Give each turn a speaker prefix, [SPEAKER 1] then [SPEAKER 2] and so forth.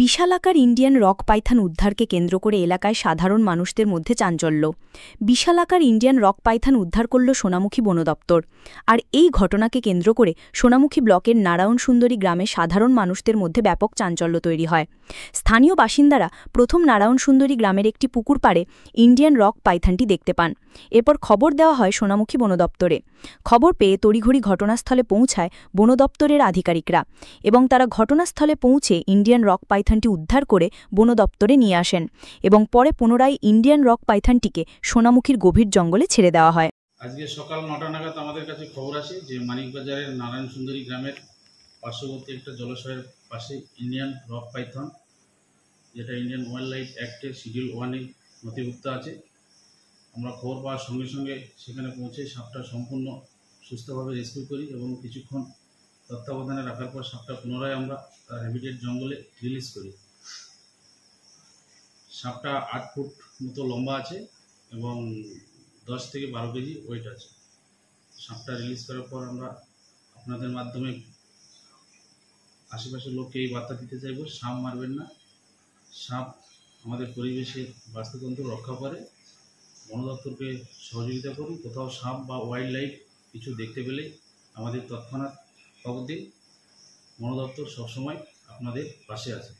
[SPEAKER 1] বিশালাকার Indian rock Python উদ্ধারকে কেন্দ্র করে এলাকায় সাধারণ মানুষদের মধ্যে চাঞ্চল্য। বিশালাকার ইন্ডিয়ান রক পাইথন উদ্ধার করল সোনামুখী বন দপ্তর। আর এই ঘটনাকে কেন্দ্র করে সোনামুখী ব্লকের নারায়ণ সুন্দরী গ্রামে সাধারণ মানুষদের মধ্যে ব্যাপক চাঞ্চল্য তৈরি হয়। স্থানীয় বাসিন্দারা প্রথম নারায়ণ সুন্দরী গ্রামের একটি পুকুর পাড়ে ইন্ডিয়ান রক পাইথনটি দেখতে পান। এরপর খবর দেওয়া হয় সোনামুখী বন দপ্তরে। খবর পেয়ে তড়িঘড়ি ঘটনাস্থলে পৌঁছায় বন দপ্তরের আধিকারিকরা এবং তারা ঘটনাস্থলে পৌঁছে ইন্ডিয়ান রক পাইথনটি উদ্ধার করে বন দপ্তরে নিয়ে আসেন এবং পরে পুনরায় ইন্ডিয়ান রক পাইথনটিকে সোনামুখীর গভীর জঙ্গলে ছেড়ে দেওয়া হয়।
[SPEAKER 2] আজকে সকাল ৯টা নাগাদ আমাদের কাছে খবর আসে যে মানিকবাজারের নারায়ণ সুন্দরী গ্রামের পার্শ্ববর্তী একটা জলাশয়ের পাশে ইন্ডিয়ান রক পাইথন, যেটা ইন্ডিয়ান ওয়াইল্ড লাইফ অ্যাক্টের শিডিউল 1-এ নথিভুক্ত আছে। আমরা খবর পাওয়ার সঙ্গে সঙ্গে সেখানে পৌঁছে সাপটা সম্পূর্ণ সুস্থভাবে রেস্কিউ করি এবং কিছুক্ষণ তত্ত্বাবধানে রাখার পর সাপটা পুনরায় আমরা তার হ্যাবিটেট জঙ্গলে রিলিজ করি। সাপটা 8 ফুট মতো লম্বা আছে এবং 10 থেকে 12 কেজি ওয়েট আছে। সাপটা রিলিজ করার পর আমরা আপনাদের মাধ্যমে আশেপাশের লোককে এই বার্তা দিতে চাইব, সাপ মারবেন না। সাপ আমাদের পরিবেশের বাস্তুতন্ত্র রক্ষা করে। বন দপ্তরকে সহযোগিতা করুন। কোথাও সাপ বা ওয়াইল্ড লাইফ কিছু দেখতে পেলে আমাদের তৎক্ষণাৎ খবর দিন। বন দপ্তর সবসময় আপনাদের পাশে আছে।